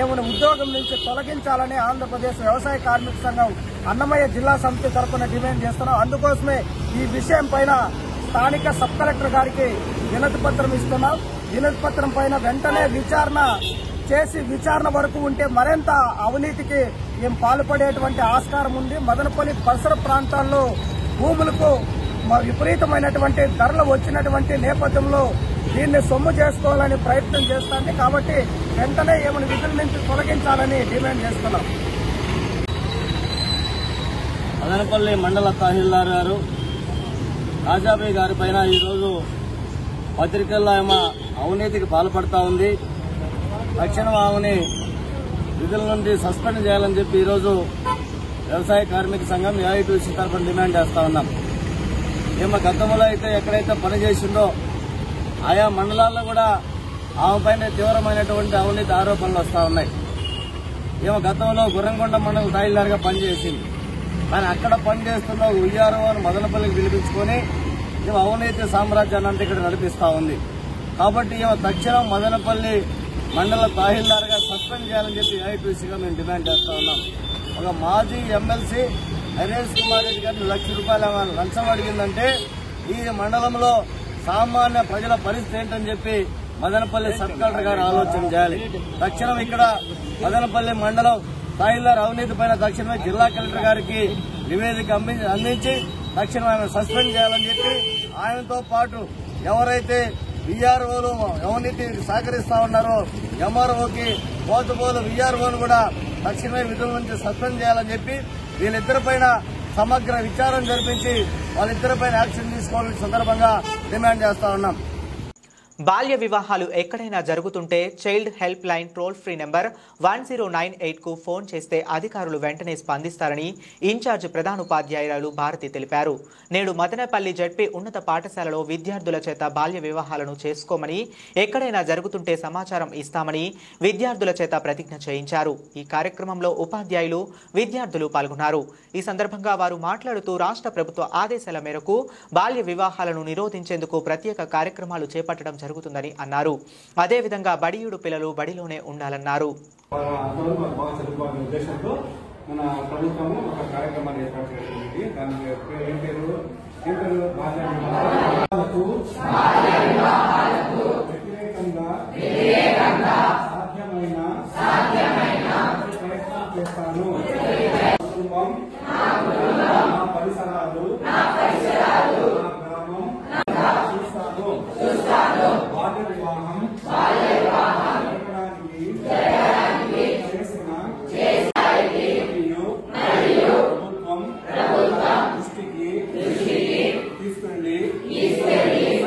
ఏమైనా ఉద్యోగం నుంచి తొలగించాలని ఆంధ్రప్రదేశ్ వ్యవసాయ కార్మిక సంఘం అన్నమయ్య జిల్లా సమితి తరఫున డిమాండ్ చేస్తున్నాం. అందుకోసమే ఈ విషయం పైన స్థానిక సబ్ కలెక్టర్ గారికి వినతి పత్రం ఇస్తున్నాం. వినతి పత్రం పైన వెంటనే విచారణ చేసి విచారణ వరకు ఉంటే మరింత అవినీతికి ఏం పాల్పడేటువంటి ఆస్కారం ఉంది. మదనపల్లి పరిసర ప్రాంతాల్లో భూములకు విపరీతమైనటువంటి ధరలు వచ్చినటువంటి నేపథ్యంలో దీన్ని సొమ్ము చేసుకోవాలని ప్రయత్నం చేస్తుంది. కాబట్టి వెంటనే ఏమైనా విధుల నుంచి తొలగించాలని డిమాండ్ చేస్తున్నాం. మదనపల్లి మండల తహసీల్దార్ గారు కాజాబీ గారి పైన ఈరోజు పత్రికల్లో ఆమె అవినీతికి పాల్పడతా ఉంది. తక్షణం ఆమెని విధుల నుండి సస్పెండ్ చేయాలని చెప్పి ఈరోజు వ్యవసాయ కార్మిక సంఘం ఏఐటీయూసీ తరఫున డిమాండ్ చేస్తా ఉన్నాం. ఈమె గతంలో అయితే ఎక్కడైతే పనిచేసిందో ఆయా మండలాల్లో కూడా ఆమె పైన తీవ్రమైనటువంటి అవినీతి ఆరోపణలు వస్తూ ఉన్నాయి. ఈమె గతంలో గుర్రంకొండ మండల తహసీల్దార్గా పనిచేసింది. కానీ అక్కడ పనిచేస్తున్న వీఆర్ఓను మదనపల్లికి పిలిపించుకొని ఈమె అవినీతి సామ్రాజ్యాన్ని అంతా ఇక్కడ నడిపిస్తూ ఉంది. కాబట్టి ఈమె తక్షణం మదనపల్లి మండల తహసీల్దార్గా సస్పెండ్ చేయాలని చెప్పి ఏఐటీయూసీగా మేము డిమాండ్ చేస్తా ఉన్నాం. ఒక మాజీ ఎమ్మెల్సీ నరేష్ కుమార్ రెడ్డి గారిని ₹1,00,000 లంచం అడిగిందంటే ఈ మండలంలో సామాన్య ప్రజల పరిస్థితి ఏంటని చెప్పి మదనపల్లి సబ్ కలెక్టర్ గారు ఆలోచన చేయాలి. తక్షణం ఇక్కడ మదనపల్లి మండలం తహసీల్దార్ అవినీతి పైన తక్షణమే జిల్లా కలెక్టర్ గారికి నివేదిక అందించి తక్షణం ఆయన సస్పెండ్ చేయాలని చెప్పి ఆయనతో పాటు ఎవరైతే వీఆర్ఓలు అవినీతి సహకరిస్తా ఉన్నారో ఎంఆర్ఓకి పోతుపోలు వీఆర్ఓను కూడా తక్షణమే విధుల నుంచి సస్పెండ్ చేయాలని చెప్పి వీళ్ళిద్దరిపైన సమగ్ర విచారణ జరిపించి వాళ్ళిద్దరిపైన యాక్షన్ తీసుకోవాలని సందర్భంగా డిమాండ్ చేస్తా ఉన్నాం. బాల్య వివాహాలు ఎక్కడైనా జరుగుతుంటే child helpline toll free number 1098కు ఫోన్ చేస్తే అధికారులు వెంటనే స్పందిస్తారని ఇన్ఛార్జ్ ప్రధానోపాధ్యాయురాలు భారతి తెలిపారు. నేడు మదనపల్లి జడ్పీ ఉన్నత పాఠశాలలో విద్యార్థుల చేత బాల్య వివాహాలను చేసుకోమని, ఎక్కడైనా జరుగుతుంటే సమాచారం ఇస్తామని విద్యార్థుల చేత ప్రతిజ్ఞ చేయించారు. ఈ కార్యక్రమంలో ఉపాధ్యాయులు, విద్యార్థులు పాల్గొన్నారు. ఈ సందర్భంగా వారు మాట్లాడుతూ రాష్ట్ర ప్రభుత్వ ఆదేశాల మేరకు బాల్య వివాహాలను నిరోధించేందుకు ప్రత్యేక కార్యక్రమాలు చేపట్టడం జరుగుతుందని అన్నారు. అదేవిధంగా బడియుడు పిల్లలు బడిలోనే ఉండాలన్నారు. మన ప్రభుత్వము ఒక కార్యక్రమాన్ని ఏర్పాటు చేసింది. దాని ఏం పేరు వ్యతిరేకంగా సాధ్యమైన ప్రయత్నం చేస్తాను. కుటుంబం, నా పరిసరాలు, నా గ్రామం చూస్తాను. బాల్య వివాహం జరగడానికి చేసిన ప్రభుత్వం దృష్టికి తీసుకెళ్లి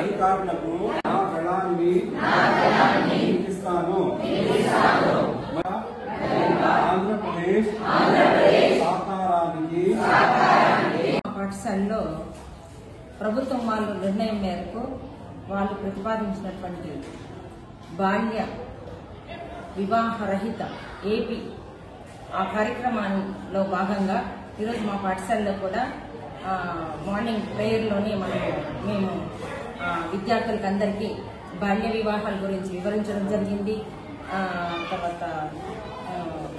అధికారులకు నా గళాన్ని వినిపిస్తాను. ఆంధ్రప్రదేశ్ సహకారానికి పాఠశాలలో ప్రభుత్వం వాళ్ళ నిర్ణయం మేరకు వాళ్ళు ప్రతిపాదించినటువంటి బాల్య వివాహరహిత ఏపీ ఆ కార్యక్రమంలో భాగంగా ఈరోజు మా పాఠశాలలో కూడా మార్నింగ్ ప్రేయర్లోనే మేము విద్యార్థులకు అందరికీ బాల్య వివాహాల గురించి వివరించడం జరిగింది. తర్వాత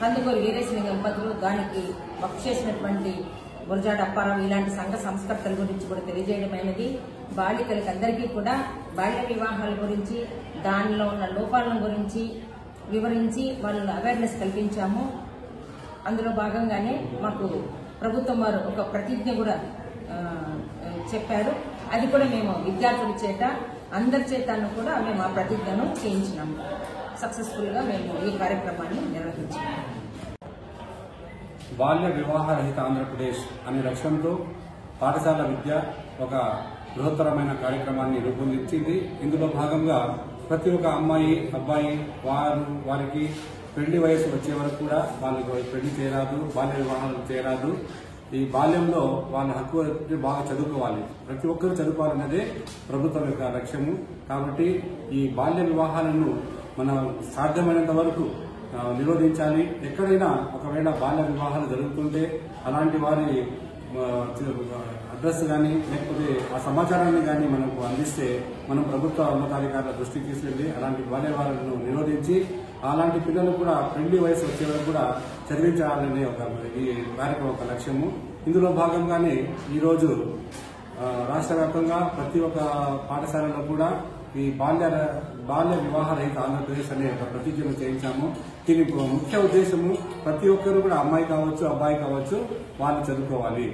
కందుకూరి వీరేశలింగం దంపతులు దానికి వర్క్ చేసినటువంటి బురజాడ అప్పారావు ఇలాంటి సంఘ సంస్కర్తల గురించి కూడా తెలియజేయడమైనది. బాలికలకు అందరికీ కూడా బాల్య వివాహాల గురించి, దానిలో ఉన్న లోపాలను గురించి వివరించి వాళ్ళని అవేర్నెస్ కల్పించాము. అందులో భాగంగానే మాకు ప్రభుత్వం వారు ఒక ప్రతిజ్ఞ కూడా చెప్పారు. అది కూడా మేము విద్యార్థుల చేత అందరి చేతను కూడా మేము ఆ ప్రతిజ్ఞను చేయించినాము. సక్సెస్ఫుల్ గా మేము ఈ కార్యక్రమాన్ని నిర్వహించాము. బాల్య వివాహరహిత ఆంధ్రప్రదేశ్ అనే లక్ష్యంతో పాఠశాల విద్య ఒక బృహత్తరమైన కార్యక్రమాన్ని రూపొందించింది. ఇందులో భాగంగా ప్రతి ఒక్క అమ్మాయి, అబ్బాయి వారికి పెళ్లి వయసు వచ్చే వరకు కూడా వాళ్ళకి పెళ్లి చేయరాదు, బాల్య వివాహాలు చేయరాదు. ఈ బాల్యంలో వాళ్ళ హక్కు బాగా చదువుకోవాలి. ప్రతి ఒక్కరూ చదువుకోవాలన్నదే ప్రభుత్వం యొక్క లక్ష్యము. కాబట్టి ఈ బాల్య వివాహాలను మనం సాధ్యమైనంత వరకు నిరోధించాలి. ఎక్కడైనా ఒకవేళ బాల్య వివాహాలు జరుగుతుంటే అలాంటి వారి అడ్రస్ కానీ లేకపోతే ఆ సమాచారాన్ని కానీ మనకు అందిస్తే మనం ప్రభుత్వ ఉన్నతాధికారుల దృష్టికి తీసుకెళ్లి అలాంటి బాల్య వివాహాలను నిరోధించి అలాంటి పిల్లలు కూడా పెళ్లి వయసు వచ్చే వరకు కూడా చదివించాలనే ఈ కార్యక్రమం ఒక లక్ష్యము. ఇందులో భాగంగానే ఈరోజు రాష్ట్ర వ్యాప్తంగా ప్రతి ఒక్క పాఠశాలలో కూడా ఈ బాల్య వివాహ రహిత ఆంధ్రప్రదేశ్ అనే ఒక ప్రతిజ్ఞను చేయించాము. దీని ముఖ్య ఉద్దేశము ప్రతి ఒక్కరు కూడా అమ్మాయి కావచ్చు, అబ్బాయి కావచ్చు, వాళ్ళు చదువుకోవాలి.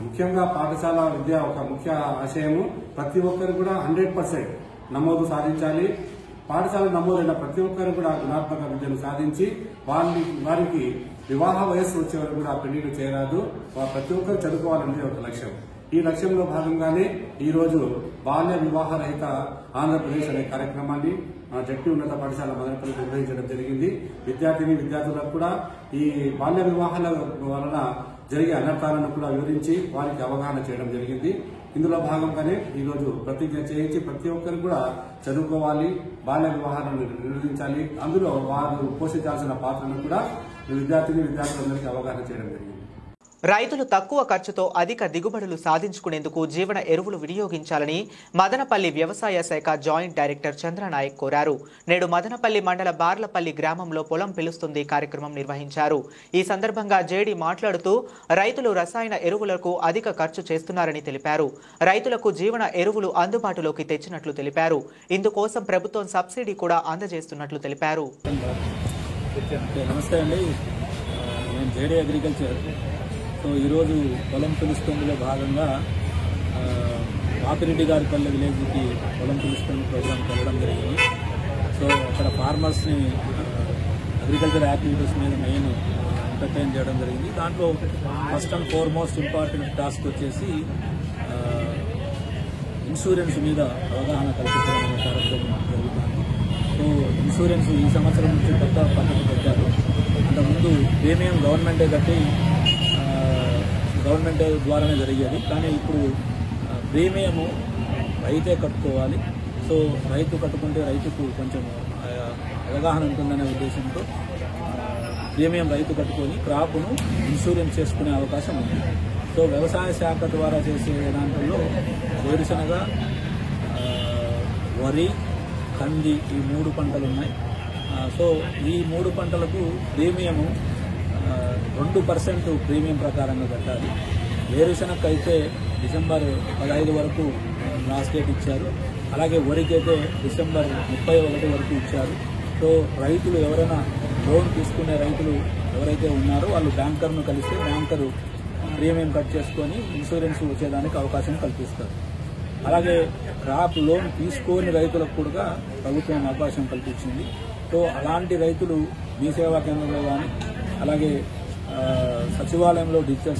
ముఖ్యంగా పాఠశాల విద్య ఒక ముఖ్య ఆశయము ప్రతి ఒక్కరు కూడా 100% నమోదు సాధించాలి. పాఠశాల నమోదైన ప్రతి ఒక్కరు కూడా గుణాత్మక విద్యను సాధించి వారికి వివాహ వయస్సు వచ్చే వరకు కూడా పెళ్లిళ్ళు చేయరాదు. ప్రతి ఒక్కరు చదువుకోవాలనేది ఒక లక్ష్యం. ఈ లక్ష్యంలో భాగంగానే ఈ రోజు బాల్య వివాహ రహిత ఆంధ్రప్రదేశ్ అనే కార్యక్రమాన్ని జడ్పీ ఉన్నత పాఠశాల మదనపల్లి నిర్వహించడం జరిగింది. విద్యార్థులకు కూడా ఈ బాల్య వివాహాల వలన జరిగే అనర్థాలను కూడా వివరించి వారికి అవగాహన చేయడం జరిగింది. ఇందులో భాగంగానే ఈరోజు ప్రతిజ్ఞ చేయించి ప్రతి ఒక్కరు కూడా చదువుకోవాలి, బాల్య వివాహాలను నిరోధించాలి. అందులో వారు పోషించాల్సిన పాత్రను కూడా విద్యార్థులందరికీ అవగాహన చేయడం జరిగింది. రైతులు తక్కువ ఖర్చుతో అధిక దిగుబడులు సాధించుకునేందుకు జీవన ఎరువులు వినియోగించాలని మదనపల్లి వ్యవసాయ శాఖ జాయింట్ డైరెక్టర్ చంద్రనాయక్ కోరారు. నేడు మదనపల్లి మండల బార్లపల్లి గ్రామంలో పొలం పిలుస్తుంది కార్యక్రమం నిర్వహించారు. ఈ సందర్భంగా జేడీ మాట్లాడుతూ రైతులు రసాయన ఎరువులకు అధిక ఖర్చు చేస్తున్నారని తెలిపారు. రైతులకు జీవన ఎరువులు అందుబాటులోకి తెచ్చినట్లు తెలిపారు. ఇందుకోసం ప్రభుత్వం సబ్సిడీ కూడా అందజేస్తున్నట్లు తెలిపారు. నమస్తే అండి, నేను జేడీ అగ్రికల్చర్. సో ఈరోజు పొలం పిలుస్తుందిలో భాగంగా పాపిరెడ్డి గారిపల్లి విలేజ్కి పొలం పిలుస్తుంది ప్రోగ్రామ్కి వెళ్ళడం జరిగింది. సో అక్కడ ఫార్మర్స్ని అగ్రికల్చర్ యాక్టివిటీస్ మీద మెయిన్ ఎంటర్టైన్ చేయడం జరిగింది. దాంట్లో first and foremost important task వచ్చేసి ఇన్సూరెన్స్ మీద అవగాహన కల్పించడం అనే కార్యక్రమం జరుగుతుంది. సో ఇన్సూరెన్స్ ఈ సంవత్సరం నుంచి కొత్త పద్ధతి పెట్టారు. అంతకుముందు ప్రీమియం గవర్నమెంటే కట్టి గవర్నమెంట్ ద్వారానే జరిగేది. కానీ ఇప్పుడు ప్రీమియము రైతే కట్టుకోవాలి. సో రైతు కట్టుకుంటే రైతుకు కొంచెం అవగాహన ఉంటుందనే ఉద్దేశంతో ప్రీమియం రైతు కట్టుకొని క్రాప్ను ఇన్సూరెన్స్ చేసుకునే అవకాశం ఉంది. సో వ్యవసాయ శాఖ ద్వారా చేసే దాంట్లో వేరుశనగ, వరి, కంది ఈ 3 పంటలు ఉన్నాయి. సో ఈ 3 పంటలకు ప్రీమియము 2% ప్రీమియం ప్రకారంగా కట్టాలి. వేరుశనగ అయితే డిసెంబర్ 15 వరకు లాస్ట్ డేట్ ఇచ్చారు. అలాగే వరికి అయితే డిసెంబర్ 31 వరకు ఇచ్చారు. సో రైతులు ఎవరైనా లోన్ తీసుకునే రైతులు ఎవరైతే ఉన్నారో వాళ్ళు బ్యాంకర్ను కలిస్తే బ్యాంకరు ప్రీమియం కట్ చేసుకొని ఇన్సూరెన్స్ వచ్చేదానికి అవకాశం కల్పిస్తారు. అలాగే క్రాప్ లోన్ తీసుకోని రైతులకు కూడా ప్రభుత్వం అవకాశం కల్పించింది. సో అలాంటి రైతులు మీ సేవా కేంద్రంలో కానీ అలాగే సచివాలయంలో డిజిటల్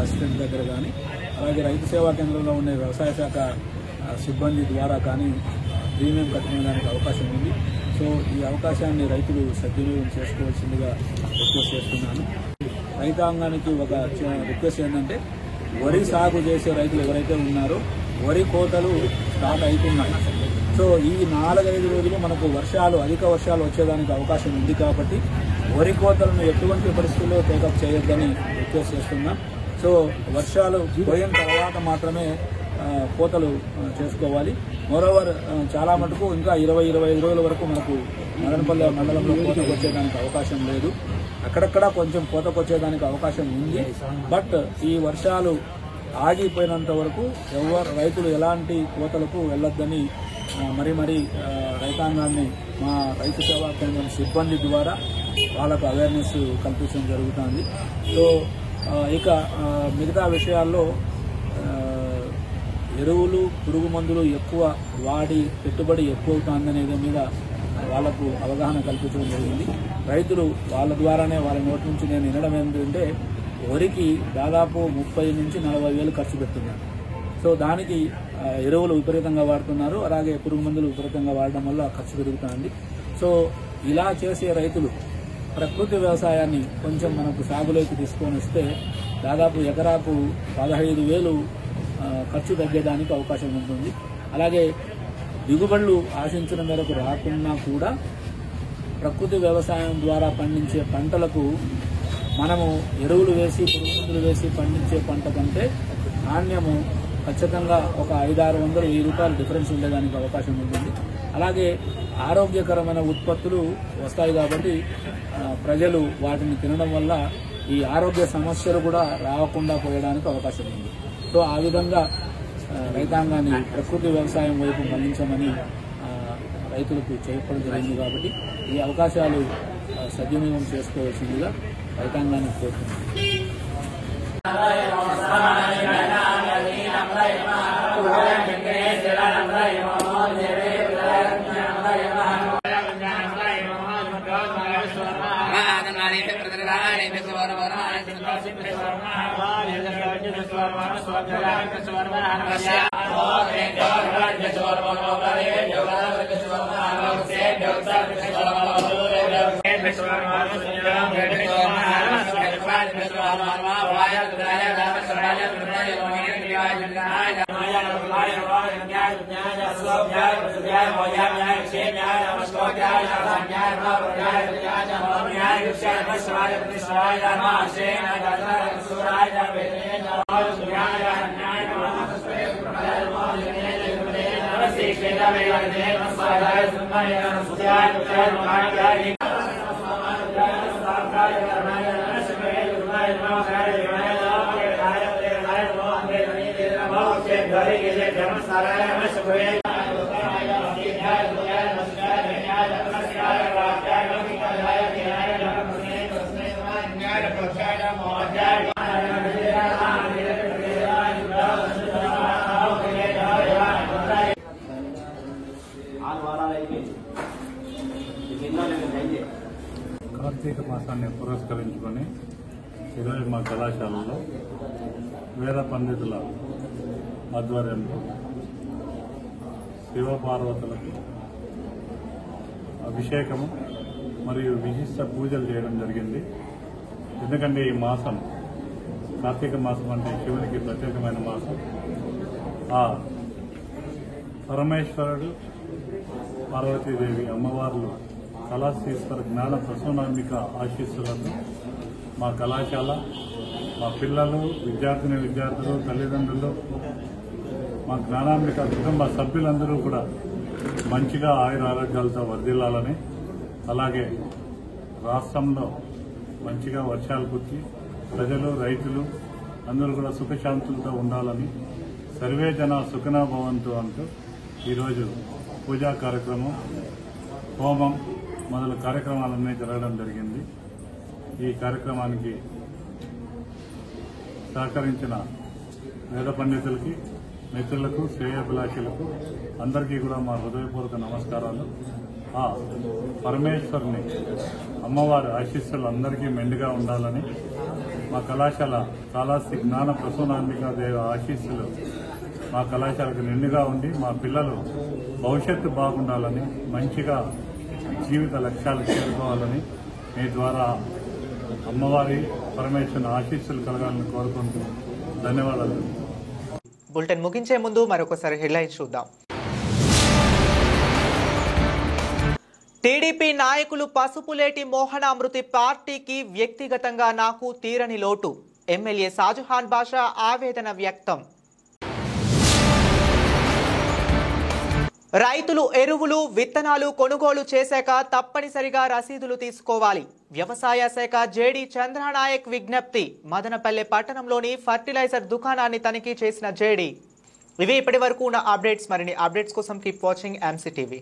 అసిస్టెంట్ దగ్గర కానీ అలాగే రైతు సేవా కేంద్రంలో ఉండే వ్యవసాయ శాఖ సిబ్బంది ద్వారా కానీ ప్రీమియం కట్టుకునేదానికి అవకాశం ఉంది. సో ఈ అవకాశాన్ని రైతులు సద్వినియోగం చేసుకోవాల్సిందిగా రిక్వెస్ట్ చేస్తున్నాను. రైతాంగానికి ఒక రిక్వెస్ట్ ఏంటంటే వరి సాగు చేసే రైతులు ఎవరైతే ఉన్నారో వరి కోతలు స్టార్ట్ అవుతున్నాయి. సో ఈ 4-5 రోజులు మనకు అధిక వర్షాలు వచ్చేదానికి అవకాశం ఉంది కాబట్టి వరి కోతలను ఎటువంటి పరిస్థితుల్లో టేకప్ చేయొద్దని రిక్వెస్ట్ చేస్తున్నాం. సో వర్షాలు పోయిన తర్వాత మాత్రమే కోతలు చేసుకోవాలి. మోరోవర్ చాలా మటుకు ఇంకా 20-25 రోజుల వరకు మనకు మదనపల్లి మండలంలో కోతకు వచ్చేదానికి అవకాశం లేదు. అక్కడక్కడ కొంచెం కోతకు వచ్చేదానికి అవకాశం ఉంది. బట్ ఈ వర్షాలు ఆగిపోయినంత వరకు రైతులు ఎలాంటి కోతలకు వెళ్ళొద్దని మరీ రైతాంగాన్ని మా రైతు సేవా కేంద్రం సిబ్బంది ద్వారా వాళ్ళకు అవేర్నెస్ కల్పించడం జరుగుతుంది. సో ఇక మిగతా విషయాల్లో ఎరువులు, పురుగు మందులు ఎక్కువ వాడి పెట్టుబడి ఎక్కువ అవుతుందనేది మీద వాళ్లకు అవగాహన కల్పించడం జరిగింది. రైతులు వాళ్ళ ద్వారానే వాళ్ళ నోటి నుంచి నేను వినడం ఏంటంటే వరికి దాదాపు 30 నుంచి 40 వేలు ఖర్చు పెడుతున్నారు. సో దానికి ఎరువులు విపరీతంగా వాడుతున్నారు. అలాగే పురుగు మందులు విపరీతంగా వాడడం వల్ల ఖర్చు పెరుగుతుంది. సో ఇలా చేసే రైతులు ప్రకృతి వ్యవసాయాన్ని కొంచెం మనకు సాగులోకి తీసుకొని వస్తే దాదాపు ఎకరాకు 15,000 ఖర్చు తగ్గేదానికి అవకాశం ఉంటుంది. అలాగే దిగుబడులు ఆశించిన మేరకు రాకున్నా కూడా ప్రకృతి వ్యవసాయం ద్వారా పండించే పంటలకు మనము ఎరువులు వేసి పురుగు మందులు వేసి పండించే పంట కంటే నాణ్యము ఖచ్చితంగా ఒక 500-600 రూపాయలు డిఫరెన్స్ ఉండేదానికి అవకాశం ఉంటుంది. అలాగే ఆరోగ్యకరమైన ఉత్పత్తులు వస్తాయి కాబట్టి ప్రజలు వాటిని తినడం వల్ల ఈ ఆరోగ్య సమస్యలు కూడా రాకుండా పోయడానికి అవకాశం ఉంది. సో ఆ విధంగా రైతాంగాన్ని ప్రకృతి వ్యవసాయం వైపు మళ్లించమని రైతులకు చెప్పడం జరిగింది. కాబట్టి ఈ అవకాశాలు సద్వినియోగం చేసుకోవాల్సిందిగా రైతాంగాన్ని కోరుతున్నాను. కార్తీక మాసాన్ని పురస్కరించుకొని ఈరోజు మా కళాశాలలో వేద పండితుల ఆధ్వర్యంలో శివపార్వతులకు అభిషేకము మరియు విశిష్ట పూజలు చేయడం జరిగింది. ఎందుకంటే ఈ మాసం కార్తీక మాసం అంటే శివునికి ప్రత్యేకమైన మాసం. ఆ పరమేశ్వరుడు పార్వతీదేవి అమ్మవార్లు కళాశ్రీశ్వర జ్ఞాన ప్రసూనాంబిక ఆశీస్సులను మా కళాశాల, మా పిల్లలు, విద్యార్థులు, తల్లిదండ్రులు, మా జ్ఞానాంబిక కుటుంబ సభ్యులందరూ కూడా మంచిగా ఆయుర ఆరోగ్యాలతో వర్ధిల్లాలని, అలాగే రాష్ట్రంలో మంచిగా వర్షాలు కురిసి ప్రజలు, రైతులు అందరూ కూడా సుఖశాంతులతో ఉండాలని, సర్వే జన సుఖనా భవంతు అంటూ ఈరోజు పూజా కార్యక్రమం, హోమం మొదలు కార్యక్రమాలన్నీ జరగడం జరిగింది. ఈ కార్యక్రమానికి సహకరించిన వేద పండితులకి, మిత్రులకు, శ్రేయోభిలాషులకు అందరికీ కూడా మా హృదయపూర్వక నమస్కారాలు. ఆ పరమేశ్వరుని అమ్మవారి ఆశీస్సులు అందరికీ మెండుగా ఉండాలని, మా కళాశాల కాళహస్తి జ్ఞాన ప్రసూనాంబికా దేవి ఆశీస్సులు మా కళాశాలకు నిండుగా ఉండి మా పిల్లలు భవిష్యత్తు బాగుండాలని, మంచిగా జీవిత లక్ష్యాలు చేరుకోవాలని మీ ద్వారా అమ్మవారి పరమేశ్వరుని ఆశీస్సులు కలగాలని కోరుకుంటూ ధన్యవాదాలు. బులెటిన్ ముగించే ముందు మరొకసారి హెడ్లైన్స్ చూద్దాం. టీడీపీ నాయకులు పసుపులేటి మోహన మృతి పార్టీకి వ్యక్తిగతంగా నాకు తీరని లోటు. ఎమ్మెల్యే షాజహాన్ బాషా ఆవేదన వ్యక్తం. రైతులు ఎరువులు, విత్తనాలు కొనుగోలు చేశాక తప్పనిసరిగా రసీదులు తీసుకోవాలి. వ్యవసాయ శాఖ జేడీ చంద్రనాయక్ విజ్ఞప్తి. మదనపల్లె పట్టణంలోని ఫర్టిలైజర్ దుకాణాన్ని తనిఖీ చేసిన జేడీ. ఇవి ఇప్పటి వరకు ఉన్న అప్డేట్స్. మరిన్ని అప్డేట్స్ కోసం కీప్ వాచింగ్ ఎంసీటీవీ.